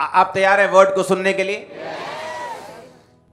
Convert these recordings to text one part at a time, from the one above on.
आप तैयार हैं वर्ड को सुनने के लिए?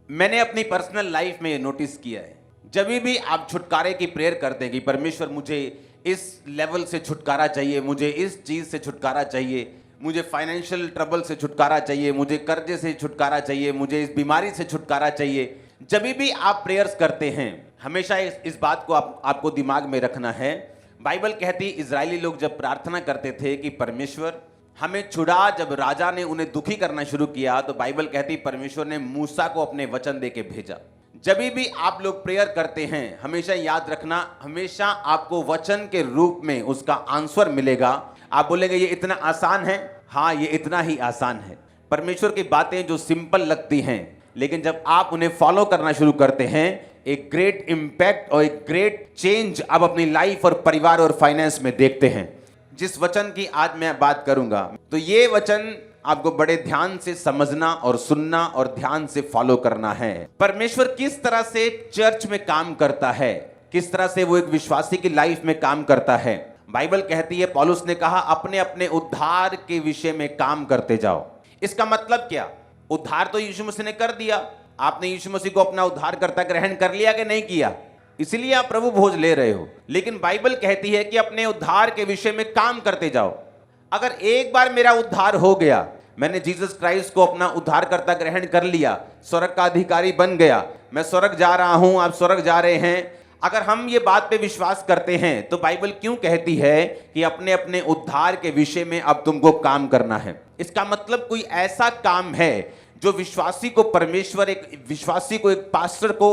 मैंने अपनी पर्सनल लाइफ में ये नोटिस किया है, जब भी आप छुटकारे की प्रेयर करते हैं कि परमेश्वर मुझे इस लेवल से छुटकारा चाहिए, मुझे इस चीज से छुटकारा चाहिए, मुझे फाइनेंशियल ट्रबल से छुटकारा चाहिए, मुझे कर्जे से छुटकारा चाहिए, मुझे इस बीमारी से छुटकारा चाहिए, जब भी आप प्रेयर्स करते हैं हमेशा इस बात को आपको दिमाग में रखना है। बाइबल कहती है इजरायली लोग जब प्रार्थना करते थे कि परमेश्वर हमें छुड़ा, जब राजा ने उन्हें दुखी करना शुरू किया तो बाइबल कहती परमेश्वर ने मूसा को अपने वचन देके भेजा। जब भी आप लोग प्रेयर करते हैं हमेशा याद रखना, हमेशा आपको वचन के रूप में उसका आंसर मिलेगा। आप बोलेंगे ये इतना आसान है? हाँ, ये इतना ही आसान है। परमेश्वर की बातें जो सिंपल लगती हैं लेकिन जब आप उन्हें फॉलो करना शुरू करते हैं एक ग्रेट इंपैक्ट और एक ग्रेट चेंज आप अपनी लाइफ और परिवार और फाइनेंस में देखते हैं। जिस वचन की आज मैं बात करूंगा तो ये वचन आपको बड़े ध्यान से समझना और सुनना और ध्यान से फॉलो करना है। परमेश्वर किस तरह से चर्च में काम करता है, किस तरह से वो एक विश्वासी की लाइफ में काम करता है। बाइबल कहती है, पौलुस ने कहा अपने अपने उद्धार के विषय में काम करते जाओ। इसका मतलब क्या? उद्धार तो यीशु मसीह ने कर दिया। आपने यीशु मसीह को अपना उद्धारकर्ता ग्रहण कर लिया कि नहीं किया? इसलिए आप प्रभु भोज ले रहे हो। लेकिन बाइबल कहती है कि अपने उद्धार के विषय में काम करते जाओ। अगर एक बार मेरा उद्धार हो गया, मैंने जीसस क्राइस्ट को अपना उद्धारकर्ता ग्रहण कर लिया, स्वर्ग का अधिकारी बन गया, मैं स्वर्ग जा रहा हूं, आप स्वर्ग जा रहे हैं, अगर हम ये बात पे विश्वास करते हैं तो बाइबल क्यों कहती है कि अपने अपने उद्धार के विषय में अब तुमको काम करना है? इसका मतलब कोई ऐसा काम है जो विश्वासी को परमेश्वर, एक विश्वासी को, एक पास्टर को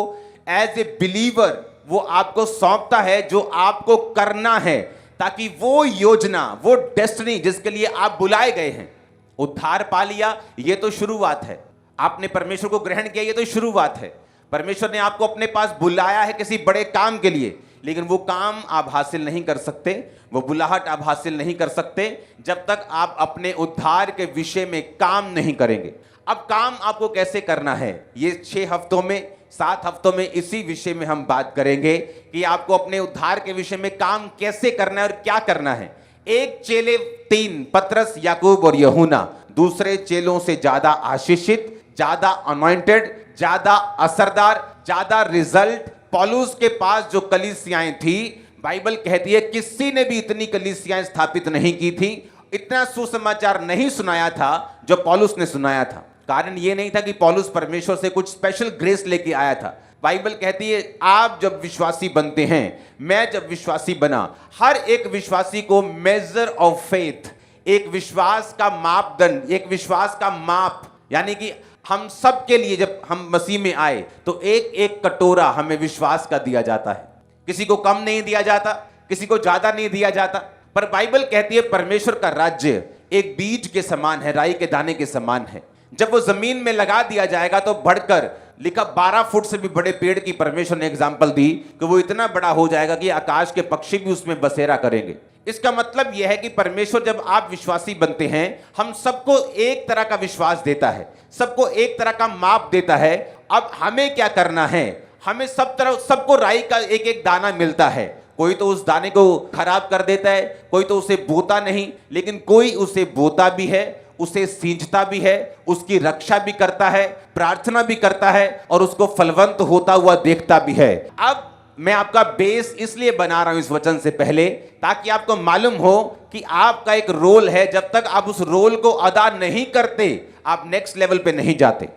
एज ए बिलीवर वो आपको सौंपता है जो आपको करना है, ताकि वो योजना, वो डेस्टिनी जिसके लिए आप बुलाए गए हैं, उद्धार पा लिया, ये तो शुरुआत है। आपने परमेश्वर को ग्रहण किया, ये तो शुरुआत है। परमेश्वर ने आपको अपने पास बुलाया है किसी बड़े काम के लिए, लेकिन वो काम आप हासिल नहीं कर सकते, वो बुलाहट आप हासिल नहीं कर सकते जब तक आप अपने उद्धार के विषय में काम नहीं करेंगे। अब काम आपको कैसे करना है, ये 6 हफ्तों में, 7 हफ्तों में इसी विषय में हम बात करेंगे कि आपको अपने उद्धार के विषय में काम कैसे करना है और क्या करना है। एक चेले 3, पतरस, याकूब और यूहन्ना, दूसरे चेलों से ज्यादा आशीषित, ज्यादा अनॉइंटेड, ज्यादा असरदार, ज्यादा रिजल्ट पौलुस के पास जो कलीसियाएं थी, बाइबल कहती है किसी ने भी इतनी कलीसियाएं स्थापित नहीं की थी, इतना सुसमाचार नहीं सुनाया था जो पौलुस ने सुनाया था। कारण ये नहीं था कि पौलुस परमेश्वर से कुछ स्पेशल ग्रेस लेके आया था। बाइबल कहती है आप जब विश्वासी बनते हैं, मैं जब विश्वासी बना, हर एक विश्वासी को मेजर ऑफ फेथ, एक विश्वास का मापदंड, एक विश्वास का माप, यानी कि हम सब के लिए जब हम मसीह में आए तो एक एक कटोरा हमें विश्वास का दिया जाता है। किसी को कम नहीं दिया जाता, किसी को ज्यादा नहीं दिया जाता। पर बाइबल कहती है परमेश्वर का राज्य एक बीज के समान है, राई के दाने के समान है। जब वो जमीन में लगा दिया जाएगा तो बढ़कर, लिखा 12 फुट से भी बड़े पेड़ की परमेश्वर ने एग्जाम्पल दी कि वो इतना बड़ा हो जाएगा कि आकाश के पक्षी भी उसमें बसेरा करेंगे। इसका मतलब यह है कि परमेश्वर जब आप विश्वासी बनते हैं, हम सबको एक तरह का विश्वास देता है, सबको एक तरह का माप देता है। अब हमें क्या करना है? हमें सबको राई का एक एक दाना मिलता है। कोई तो उस दाने को खराब कर देता है, कोई तो उसे बोता नहीं, लेकिन कोई उसे बोता भी है, उसे सींचता भी है, उसकी रक्षा भी करता है, प्रार्थना भी करता है और उसको फलवंत होता हुआ देखता भी है। अब मैं आपका बेस इसलिए बना रहा हूं इस वचन से पहले, ताकि आपको मालूम हो कि आपका एक रोल है। जब तक आप उस रोल को अदा नहीं करते, आप नेक्स्ट लेवल पे नहीं जाते।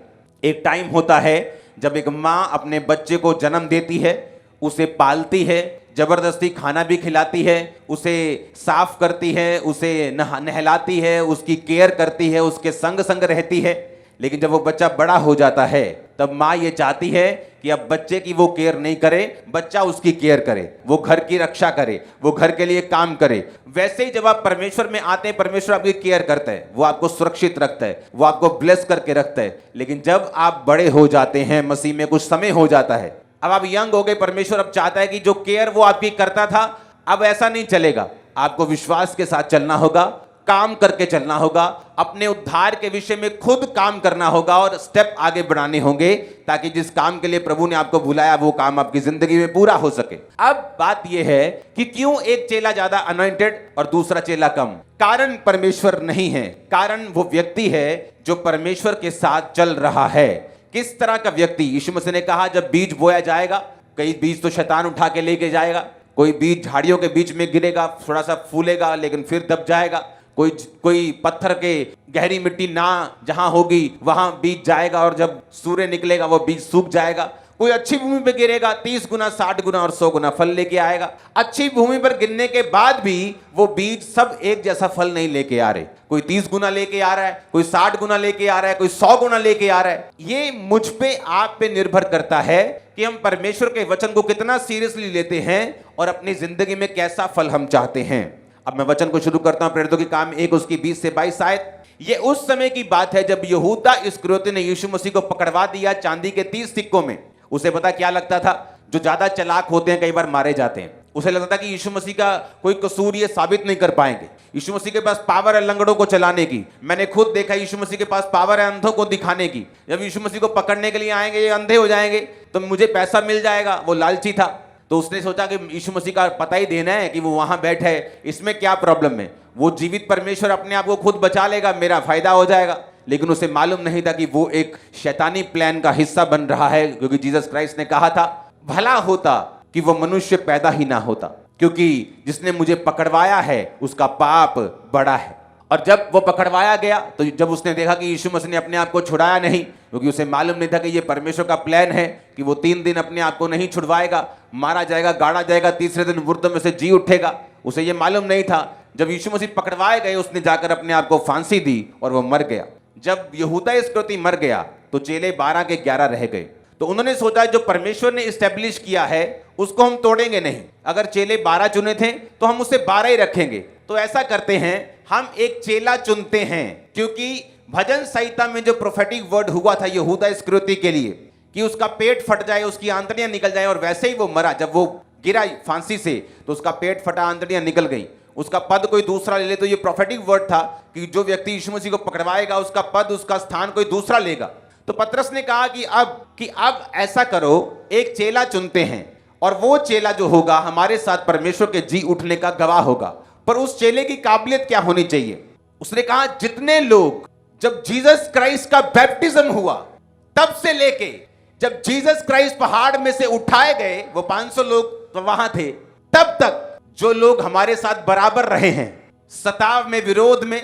एक टाइम होता है जब एक माँ अपने बच्चे को जन्म देती है, उसे पालती है, जबरदस्ती खाना भी खिलाती है, उसे साफ करती है, उसे नहलाती है, उसकी केयर करती है, उसके संग संग रहती है। लेकिन जब वो बच्चा बड़ा हो जाता है तब माँ ये चाहती है कि अब बच्चे की वो केयर नहीं करे, बच्चा उसकी केयर करे, वो घर की रक्षा करे, वो घर के लिए काम करे। वैसे ही जब आप परमेश्वर में आते हैं, परमेश्वर आपकी केयर करता है, वो आपको सुरक्षित रखता है, वो आपको ब्लेस करके रखता है। लेकिन जब आप बड़े हो जाते हैं, मसीह में कुछ समय हो जाता है, अब आप यंग हो गए, परमेश्वर अब चाहता है कि जो केयर वो आपकी करता था, अब ऐसा नहीं चलेगा। आपको विश्वास के साथ चलना होगा, काम करके चलना होगा, अपने उद्धार के विषय में खुद काम करना होगा और स्टेप आगे बढ़ाने होंगे, ताकि जिस काम के लिए प्रभु ने आपको बुलाया वो काम आपकी जिंदगी में पूरा हो सके। अब बात यह है कि क्यों एक चेला ज्यादा अनॉइंटेड और दूसरा चेला कम? कारण परमेश्वर नहीं है, कारण वो व्यक्ति है जो परमेश्वर के साथ चल रहा है। किस तरह का व्यक्ति? यीशु मसीह ने कहा जब बीज बोया जाएगा, कई बीज तो शैतान उठा के लेके जाएगा, कोई बीज झाड़ियों के बीच में गिरेगा, थोड़ा सा फूलेगा लेकिन फिर दब जाएगा, कोई पत्थर के गहरी मिट्टी ना जहां होगी वहां बीज जाएगा और जब सूर्य निकलेगा वो बीज सूख जाएगा। कोई अच्छी भूमि पर गिरेगा, 30 गुना 60 गुना और 100 गुना फल लेके आएगा। अच्छी भूमि पर गिरने के बाद भी वो बीज सब एक जैसा फल नहीं लेके आ रहे, कोई 30 गुना लेके आ रहा है, कोई 60 गुना लेके आ रहा है, कोई 100 गुना लेके आ रहा है। ये मुझ पे आप पे निर्भर करता है कि हम परमेश्वर के वचन को कितना सीरियसली लेते हैं और अपनी जिंदगी में कैसा फल हम चाहते हैं। अब मैं वचन को शुरू करता हूं, प्रेरितों के काम 1 उसकी 20 से 22 आयत। ये उस समय की बात है जब यहूदा इस्करियोती ने यीशु मसीह को पकड़वा दिया चांदी के 30 सिक्कों में। उसे पता क्या लगता था? जो ज्यादा चालाक होते हैं कई बार मारे जाते हैं। उसे लगता था कि यीशु मसीह का कोई कसूर ये साबित नहीं कर पाएंगे। यीशु मसीह के पास पावर है लंगड़ों को चलाने की। मैंने खुद देखा यीशु मसीह के पास पावर है अंधों को दिखाने की। जब यीशु मसीह को पकड़ने के लिए आएंगे ये अंधे हो जाएंगे तो मुझे पैसा मिल जाएगा। वो लालची था, तो उसने सोचा कि यीशु मसीह का पता ही देना है कि वो वहां बैठा है, इसमें क्या प्रॉब्लम है? वो जीवित परमेश्वर अपने आप को खुद बचा लेगा, मेरा फायदा हो जाएगा। लेकिन उसे मालूम नहीं था कि वो एक शैतानी प्लान का हिस्सा बन रहा है, क्योंकि जीसस क्राइस्ट ने कहा था भला होता कि वो मनुष्य पैदा ही ना होता, क्योंकि जिसने मुझे पकड़वाया है उसका पाप बड़ा है। और जब वो पकड़वाया गया तो जब उसने देखा कि यीशु मसीह ने अपने आप को छुड़ाया नहीं, क्योंकि उसे मालूम नहीं था कि ये परमेश्वर का प्लान है कि वो 3 दिन अपने आप को नहीं छुड़वाएगा, मारा जाएगा, गाड़ा जाएगा, तीसरे दिन मुर्दों में से जी उठेगा। उसे ये मालूम नहीं था। जब यीशु मसीह पकड़वाए गए उसने जाकर अपने आप को फांसी दी और वो मर गया। जब यहूदा इस्करियोती मर गया तो चेले 12 के 11 रह गए। तो उन्होंने सोचा जो परमेश्वर ने इस्टेब्लिश किया है उसको हम तोड़ेंगे नहीं। अगर चेले 12 चुने थे तो हम उसे 12 ही रखेंगे। तो ऐसा करते हैं, हम एक चेला चुनते हैं, क्योंकि भजन संहिता में जो प्रोफेटिक वर्ड हुआ था यहूदा इस्करियोती के लिए कि उसका पेट फट जाए, उसकी आंतड़ियां निकल जाए, और वैसे ही वो मरा। जब वो गिरा फांसी से तो उसका पेट फटा, आंतड़ियां निकल गई, उसका पद कोई दूसरा ले ले। तो ये प्रोफेटिक वर्ड था कि जो व्यक्ति यीशु मसीह को पकड़वाएगा उसका पद, उसका स्थान कोई दूसरा लेगा। तो पतरस ने कहा कि अब ऐसा करो, एक चेला चुनते हैं और वो चेला जो होगा हमारे साथ परमेश्वर के जी उठने का गवाह होगा। पर उस चेले की काबिलियत क्या होनी चाहिए? उसने कहा जितने लोग, जब जीसस क्राइस्ट का बैप्टिज्म हुआ तब से लेके जब जीसस क्राइस्ट पहाड़ में से उठाए गए, वो 500 लोग वहां थे, तब तक जो लोग हमारे साथ बराबर रहे हैं, सताव में, विरोध में,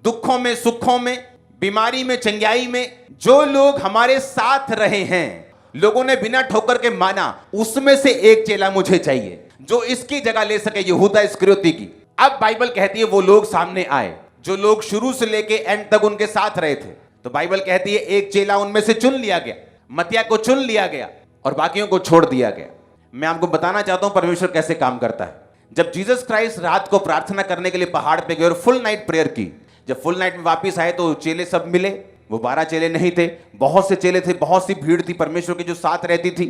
दुखों में, सुखों में, बीमारी में, चंगाई में, जो लोग हमारे साथ रहे हैं, लोगों ने बिना ठोकर के माना, उसमें से एक चेला मुझे चाहिए जो इसकी जगह ले सके, यहूदा इस्करियोती की। अब बाइबल कहती है वो लोग सामने आए जो लोग शुरू से लेके एंड तक उनके साथ रहे थे। तो बाइबल कहती है एक चेला उनमें से चुन लिया गया, मत्तियाह को चुन लिया गया और बाकियों को छोड़ दिया गया। मैं आपको बताना चाहता हूं परमेश्वर कैसे काम करता है। जब जीसस क्राइस्ट रात को प्रार्थना करने के लिए पहाड़ पे गए और फुल नाइट प्रेयर की, जब फुल नाइट में वापस आए तो चेले सब मिले। वो 12 चेले नहीं थे, बहुत से चेले थे, बहुत सी भीड़ थी परमेश्वर की जो साथ रहती थी।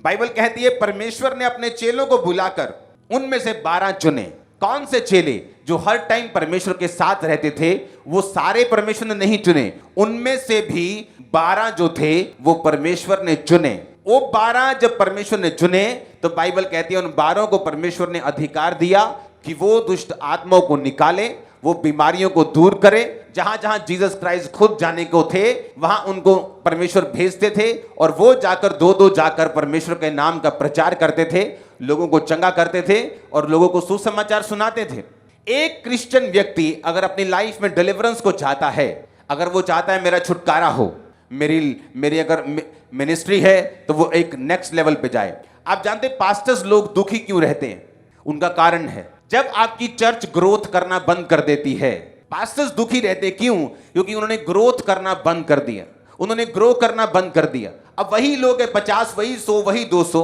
बाइबल कहती है परमेश्वर ने अपने चेलों को बुलाकर उनमें से 12 चुने। कौन से चेले? जो हर टाइम परमेश्वर के साथ रहते थे। वो सारे परमेश्वर ने नहीं चुने, उनमें से भी 12 जो थे वो परमेश्वर ने चुने। वो 12 जब परमेश्वर ने चुने तो बाइबल कहती है उन 12 को परमेश्वर ने अधिकार दिया कि वो दुष्ट आत्माओं को निकाले, वो बीमारियों को दूर करे। जहां जहां जीसस क्राइस्ट खुद जाने को थे वहां उनको परमेश्वर भेजते थे और वो जाकर दो जाकर परमेश्वर के नाम का प्रचार करते थे, लोगों को चंगा करते थे और लोगों को सुसमाचार सुनाते थे। एक क्रिश्चियन व्यक्ति अगर अपनी लाइफ में डिलीवरेंस को चाहता है, अगर वो चाहता है मेरा छुटकारा हो, मेरी अगर मिनिस्ट्री है तो वो एक नेक्स्ट लेवल पे जाए। आप जानते पास्टर्स लोग दुखी क्यों रहते हैं? उनका कारण है जब आपकी चर्च ग्रोथ करना बंद कर देती है। पास्टर्स दुखी रहते क्यों? क्योंकि उन्होंने ग्रोथ करना बंद कर दिया, उन्होंने ग्रो करना बंद कर दिया। अब वही लोग हैं 50, वही 100, वही 200।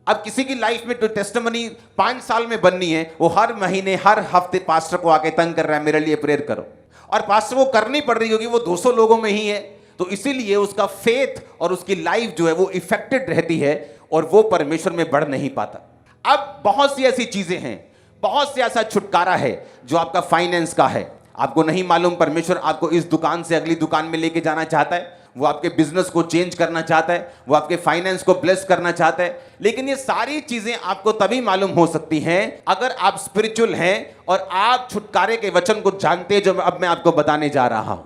अब किसी की लाइफ में तो टेस्टिमनी 5 साल में बननी है, वो हर महीने हर हफ्ते पास्टर को आके तंग कर रहा है मेरे लिए प्रेयर करो, और पास्टर को करनी पड़ रही क्योंकि वो 200 लोगों में ही है। तो इसीलिए उसका फेथ और उसकी लाइफ जो है वो इफेक्टेड रहती है और वो परमेश्वर में बढ़ नहीं पाता। अब बहुत सी ऐसी चीजें हैं, बहुत से ऐसा छुटकारा है जो आपका फाइनेंस का है, आपको नहीं मालूम परमेश्वर आपको इस दुकान से अगली दुकान में लेके जाना चाहता है, वो आपके बिजनेस को चेंज करना चाहता है, वो आपके फाइनेंस को ब्लेस करना चाहता है। लेकिन ये सारी चीजें आपको तभी मालूम हो सकती हैं अगर आप स्पिरिचुअल हैं और आप छुटकारे के वचन को जानते हैं, जो अब मैं आपको बताने जा रहा हूं।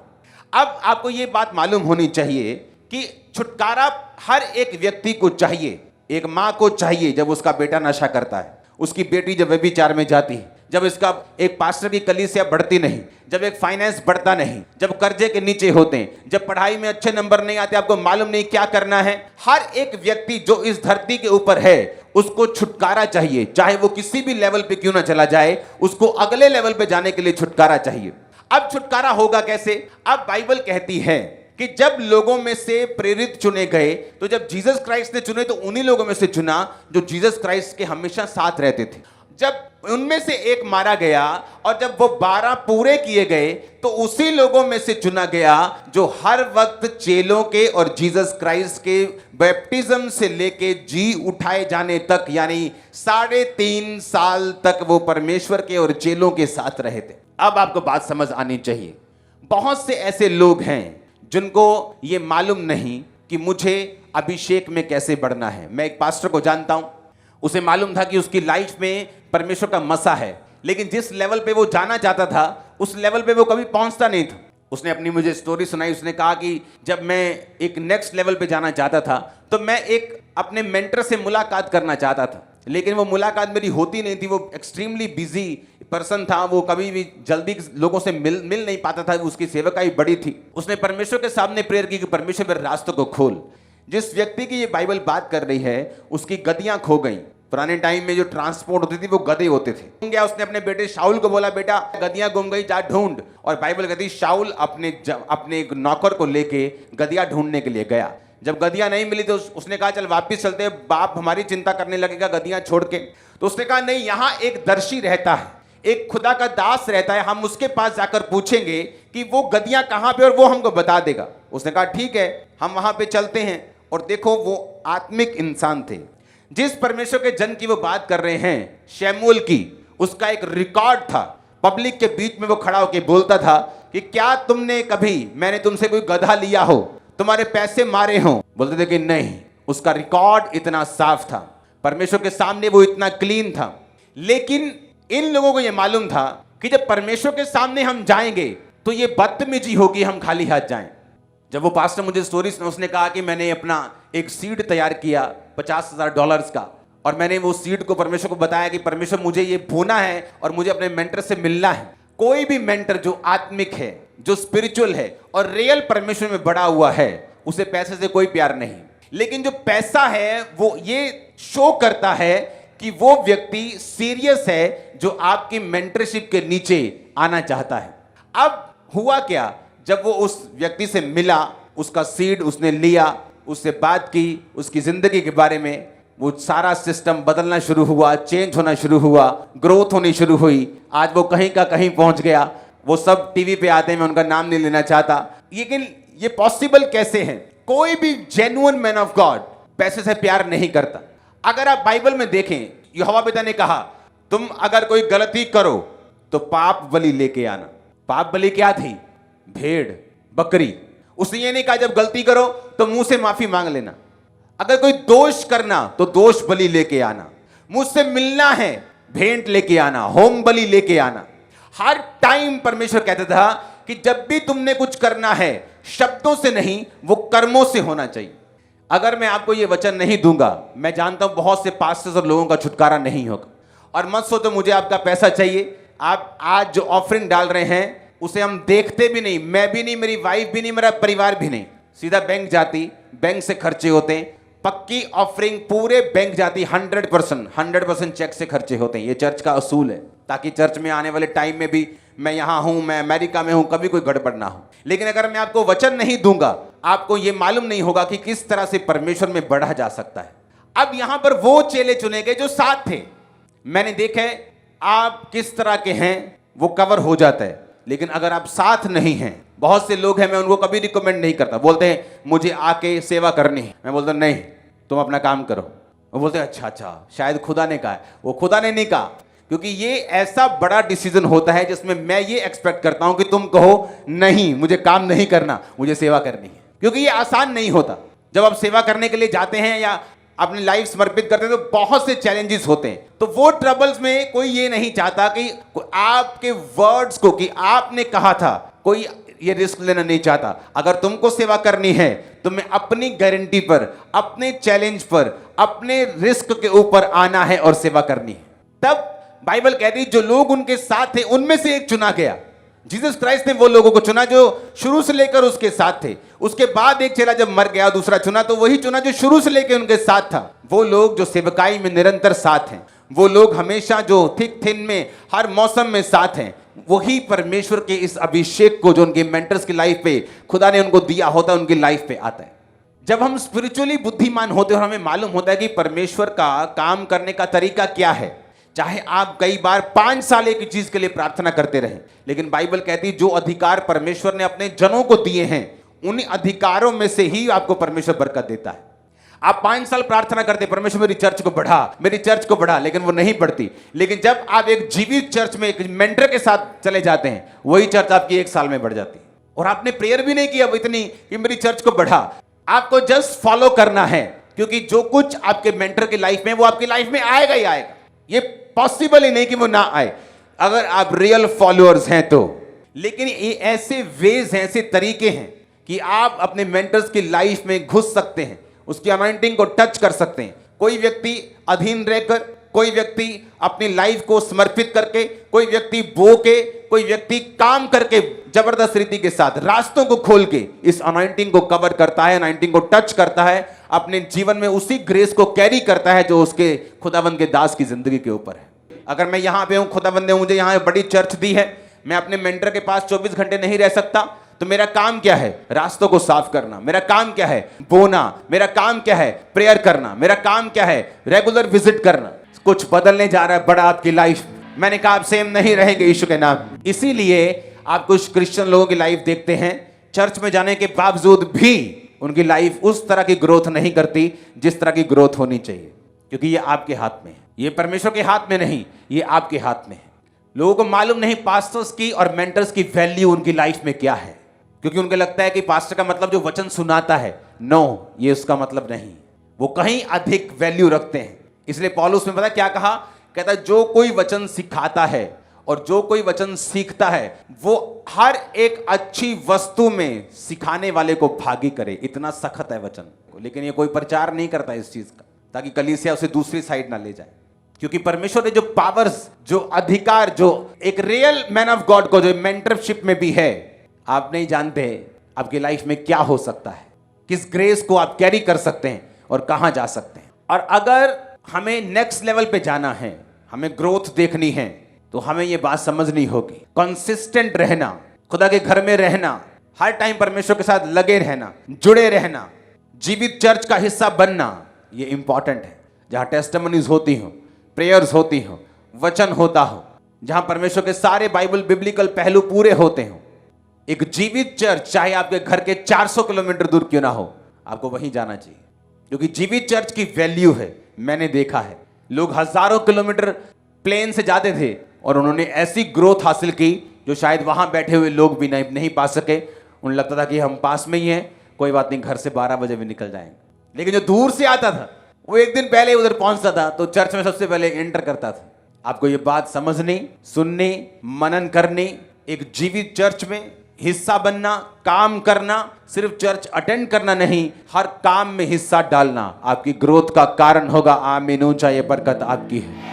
अब आपको ये बात मालूम होनी चाहिए कि छुटकारा हर एक व्यक्ति को चाहिए। एक मां को चाहिए जब उसका बेटा नशा करता है, उसकी बेटी जब व्यभिचार में जाती है, जब इसका एक पास्टर की कलीसिया बढ़ती नहीं, जब एक फाइनेंस बढ़ता नहीं, जब कर्जे के नीचे होते हैं, जब पढ़ाई में अच्छे नंबर नहीं आते, आपको मालूम नहीं क्या करना है। हर एक व्यक्ति जो इस धरती के ऊपर है उसको छुटकारा चाहिए, चाहे वो किसी भी लेवल पे क्यों ना चला जाए, उसको अगले लेवल पे जाने के लिए छुटकारा चाहिए। अब छुटकारा होगा कैसे? अब बाइबल कहती है कि जब लोगों में से प्रेरित चुने गए, तो जब जीसस क्राइस्ट ने चुने तो उन्हीं लोगों में से चुना जो जीसस क्राइस्ट के हमेशा साथ रहते थे। जब उनमें से एक मारा गया और जब वो 12 पूरे किए गए तो उसी लोगों में से चुना गया जो हर वक्त चेलों के और जीसस क्राइस्ट के बैप्टिज्म से लेके जी उठाए जाने तक, यानी 3.5 साल तक वो परमेश्वर के और चेलों के साथ रहे थे। अब आपको बात समझ आनी चाहिए, बहुत से ऐसे लोग हैं जिनको ये मालूम नहीं कि मुझे अभिषेक में कैसे बढ़ना है। मैं एक पास्टर को जानता हूं, उसे मालूम था कि उसकी लाइफ में परमेश्वर का मसा है, लेकिन जिस लेवल पे वो जाना चाहता था उस लेवल पे वो कभी पहुंचता नहीं था। उसने अपनी मुझे स्टोरी सुनाई। उसने कहा कि जब मैं एक नेक्स्ट लेवल पे जाना चाहता था तो मैं एक अपने मेंटर से मुलाकात करना चाहता था, लेकिन वो मुलाकात मेरी होती नहीं थी। वो एक्सट्रीमली बिजी पर्सन था, वो कभी भी जल्दी लोगों से मिल नहीं पाता था, उसकी सेवकाई बड़ी थी। उसने परमेश्वर के सामने प्रेयर की कि परमेश्वर मेरे रास्तों को खोल। जिस व्यक्ति की ये बाइबल बात कर रही है उसकी गद्दियां खो गई। पुराने टाइम में जो ट्रांसपोर्ट होती थी वो गधे होते थे। गया, उसने अपने बेटे शाऊल को बोला, बेटा गद्दियां गुम गई, जा ढूंढ। और बाइबल कहती शाऊल अपने एक नौकर को लेके गद्दियां ढूंढने के लिए गया। जब गद्दियां नहीं मिली तो उसने कहा चल वापिस चलते हैं, बाप हमारी चिंता करने लगेगा गद्दियां छोड़ के। तो उसने कहा नहीं, यहाँ एक दर्शी रहता है, एक खुदा का दास रहता है, हम उसके पास जाकर पूछेंगे कि वो गद्दियां कहां पे और वो हमको बता देगा। उसने कहा ठीक है, हम वहां पे चलते हैं। और देखो वो आत्मिक इंसान थे। जिस परमेश्वर के जन की वो बात कर रहे हैं, शमूएल की, उसका एक रिकॉर्ड था। पब्लिक के बीच में वो खड़ा होकर बोलता था कि क्या तुमने कभी, मैंने तुमसे कोई गधा लिया हो, तुम्हारे पैसे मारे हो? बोलते थे कि नहीं। उसका रिकॉर्ड इतना साफ था, परमेश्वर के सामने वो इतना क्लीन था। लेकिन इन लोगों को ये मालूम था कि जब परमेश्वर के सामने हम जाएंगे तो ये बदतमीजी होगी हम खाली हाथ जाएं। जब वो पास्टर मुझे स्टोरी सुना, उसने कहा कि मैंने अपना एक सीड तैयार किया $50,000 का, और मैंने वो सीड को परमेश्वर को बताया कि परमेश्वर मुझे ये बोना है और मुझे अपने मेंटर से मिलना है। कोई भी मेंटर जो आत्मिक है, जो स्पिरिचुअल है और रियल परमेश्वर में बड़ा हुआ है, उसे पैसे से कोई प्यार नहीं। लेकिन जो पैसा है वो ये शो करता है कि वो व्यक्ति सीरियस है जो आपकी मेंटरशिप के नीचे आना चाहता है। अब हुआ क्या, जब वो उस व्यक्ति से मिला, उसका सीड उसने लिया, उससे बात की, उसकी जिंदगी के बारे में, वो सारा सिस्टम बदलना शुरू हुआ, चेंज होना शुरू हुआ, ग्रोथ होनी शुरू हुई। आज वो कहीं का कहीं पहुंच गया। वो सब टीवी पे आते हैं, मैं उनका नाम नहीं लेना चाहता, लेकिन ये पॉसिबल कैसे है? कोई भी जेन्युइन मैन ऑफ गॉड पैसे से प्यार नहीं करता। अगर आप बाइबल में देखें, यहोवा पिता ने कहा तुम अगर कोई गलती करो तो पाप बलि लेके आना। पाप बलि क्या थी? भेड़, बकरी। उसने ये नहीं कहा जब गलती करो तो मुंह से माफी मांग लेना। अगर कोई दोष करना तो दोष बलि लेके आना। मुझसे मिलना है, भेंट लेके आना, होम बलि लेके आना। हर टाइम परमेश्वर कहता था कि जब भी तुमने कुछ करना है, शब्दों से नहीं, वो कर्मों से होना चाहिए। अगर मैं आपको ये वचन नहीं दूंगा, मैं जानता हूं बहुत से पास्टर्स और लोगों का छुटकारा नहीं होगा। और मत सोचो मुझे आपका पैसा चाहिए। आप आज जो ऑफरिंग डाल रहे हैं उसे हम देखते भी नहीं, मैं भी नहीं, मेरी वाइफ भी नहीं, मेरा परिवार भी नहीं। सीधा बैंक जाती, बैंक से खर्चे होते हैं। पक्की ऑफरिंग पूरे बैंक जाती, 100% चेक से खर्चे होते हैं। ये चर्च का असूल है, ताकि चर्च में आने वाले टाइम में भी, मैं यहां हूं, मैं अमेरिका में हूं, कभी कोई गड़बड़ ना हो। लेकिन अगर मैं आपको वचन नहीं दूंगा, आपको यह मालूम नहीं होगा कि किस तरह से परमेश्वर में बढ़ा जा सकता है। अब यहां पर वो चेले चुने गए जो साथ थे। मैंने देखा है आप किस तरह के हैं वो कवर हो जाता है, लेकिन अगर आप साथ नहीं हैं, बहुत से लोग हैं, मैं उनको कभी रिकमेंड नहीं करता। बोलते हैं मुझे आके सेवा करनी है, मैं बोलता नहीं, तुम अपना काम करो। वो बोलते हैं अच्छा, शायद खुदा ने कहा है। वो खुदा ने नहीं कहा, क्योंकि ये ऐसा बड़ा डिसीजन होता है जिसमें मैं ये एक्सपेक्ट करता हूं कि तुम कहो नहीं, मुझे काम नहीं करना, मुझे सेवा करनी है। क्योंकि ये आसान नहीं होता। जब आप सेवा करने के लिए जाते हैं या अपनी लाइफ समर्पित करते हैं तो बहुत से चैलेंजेस होते हैं। तो वो ट्रबल्स में कोई ये नहीं चाहता कि आपके वर्ड्स को, कि आपने कहा था, कोई ये रिस्क लेना नहीं चाहता। अगर तुमको सेवा करनी है तो मैं अपनी गारंटी पर, अपने चैलेंज पर, अपने रिस्क के ऊपर आना है और सेवा करनी है। तब बाइबल कहती है जो लोग उनके साथ थे उनमें से एक चुना गया। जीसस क्राइस्ट ने वो लोगों को चुना जो शुरू से लेकर उसके साथ थे। उसके बाद एक चेला जब मर गया, दूसरा चुना, तो वही चुना जो शुरू से लेकर उनके साथ था। वो लोग जो सेवकाई में निरंतर साथ हैं, वो लोग हमेशा जो थिक थिन में, हर मौसम में साथ हैं, वही परमेश्वर के इस अभिषेक को जो उनके मेंटर्स की लाइफ पे खुदा ने उनको दिया होता है, उनकी लाइफ पे आता है। जब हम स्पिरिचुअली बुद्धिमान होते हैं और हमें मालूम होता है कि परमेश्वर का काम करने का तरीका क्या है, चाहे आप कई बार 5 साल एक चीज के लिए प्रार्थना करते रहें, लेकिन बाइबल कहती है जो अधिकार परमेश्वर ने अपने जनों को दिए हैं, उन अधिकारों में से ही आपको परमेश्वर बरकत देता है। आप 5 साल प्रार्थना करते, परमेश्वर मेरी चर्च को बढ़ा, मेरी चर्च को बढ़ा, लेकिन वो नहीं बढ़ती। लेकिन जब आप एक जीवित चर्च में एक मेंटर के साथ चले जाते हैं, वही चर्च आपकी 1 साल में बढ़ जाती है। और आपने प्रेयर भी नहीं किया इतनी कि मेरी चर्च को बढ़ा, आपको जस्ट फॉलो करना है, क्योंकि जो कुछ आपके मेंटर की लाइफ में, वो आपकी लाइफ में आएगा ही आएगा। ये पॉसिबल ही नहीं कि वो ना आए, अगर आप रियल फॉलोअर्स हैं तो। लेकिन ये ऐसे वेज हैं, ऐसे तरीके हैं कि आप अपने मेंटर्स की लाइफ में घुस सकते हैं, उसकी अनॉइंटिंग को टच कर सकते हैं। कोई व्यक्ति अधीन रहकर, कोई व्यक्ति अपनी लाइफ को समर्पित करके, कोई व्यक्ति बो के, कोई व्यक्ति काम करके, जबरदस्त रीति के साथ रास्तों को खोल के इस अनॉइंटिंग को कवर करता है, अनॉइंटिंग को टच करता है, अपने जीवन में उसी ग्रेस को कैरी करता है जो उसके खुदावंद के दास की जिंदगी के ऊपर है। अगर मैं यहां पे हूं, खुदावंद ने मुझे यहां बड़ी चर्च दी है, मैं अपने मेंटर के पास 24 घंटे नहीं रह सकता, तो मेरा काम क्या है? रास्तों को साफ करना। मेरा काम क्या है? बोना। मेरा काम क्या है? प्रेयर करना। मेरा काम क्या है? रेगुलर विजिट करना। कुछ बदलने जा रहा है बड़ा आपकी लाइफ। मैंने कहा आप सेम नहीं रहेंगे यीशु के नाम। इसीलिए आप कुछ क्रिश्चियन लोगों की लाइफ देखते हैं, चर्च में जाने के बावजूद भी उनकी लाइफ उस तरह की ग्रोथ नहीं करती जिस तरह की ग्रोथ होनी चाहिए, क्योंकि ये आपके हाथ में है, ये परमेश्वर के हाथ में नहीं, ये आपके हाथ में है। लोगों को मालूम नहीं पास्टर्स की और मेंटर्स की वैल्यू उनकी लाइफ में क्या है, क्योंकि उनको लगता है कि पास्टर का मतलब जो वचन सुनाता है। नो, ये उसका मतलब नहीं, वो कहीं अधिक वैल्यू रखते हैं। इसलिए पौलुस ने पता क्या कहा? कहता है जो कोई वचन सिखाता है और जो कोई वचन सीखता है वो हर एक अच्छी वस्तु में सिखाने वाले को भागी करे। इतना सख्त है वचन को, लेकिन ये कोई प्रचार नहीं करता इस चीज का, ताकि कलीसिया उसे दूसरी साइड ना ले जाए। क्योंकि परमेश्वर ने जो पावर्स, जो अधिकार, जो एक रियल मैन ऑफ गॉड को जो मेंटरशिप में भी है, आप नहीं जानते आपकी लाइफ में क्या हो सकता है, किस ग्रेस को आप कैरी कर सकते हैं और कहां जा सकते हैं। और अगर हमें नेक्स्ट लेवल पे जाना है, हमें ग्रोथ देखनी है, तो हमें यह बात समझनी होगी, कंसिस्टेंट रहना, खुदा के घर में रहना, हर टाइम परमेश्वर के साथ लगे रहना, जुड़े रहना, जीवित चर्च का हिस्सा बनना, यह इंपॉर्टेंट है। जहां टेस्टिमनीज होती हो, प्रेयर्स होती हो, वचन होता हो, जहां परमेश्वर के सारे बाइबल बिब्लिकल पहलू पूरे होते हो। एक जीवित चर्च चाहे आपके घर के 400 किलोमीटर दूर क्यों ना हो, आपको वहीं जाना चाहिए, क्योंकि जीवित चर्च की वैल्यू है। मैंने देखा है लोग हजारों किलोमीटर प्लेन से जाते थे और उन्होंने ऐसी ग्रोथ हासिल की जो शायद वहां बैठे हुए लोग भी नहीं पा सके। उन्हें लगता था कि हम पास में ही हैं, कोई बात नहीं, घर से 12 बजे भी निकल जाएंगे। लेकिन जो दूर से आता था वो एक दिन पहले उधर पहुंचता था तो चर्च में सबसे पहले एंटर करता था। आपको ये बात समझनी, सुननी, मनन करनी, एक जीवित चर्च में हिस्सा बनना, काम करना, सिर्फ चर्च अटेंड करना नहीं, हर काम में हिस्सा डालना आपकी ग्रोथ का कारण होगा। आमीन। ऊंचा ये बरकत आपकी है।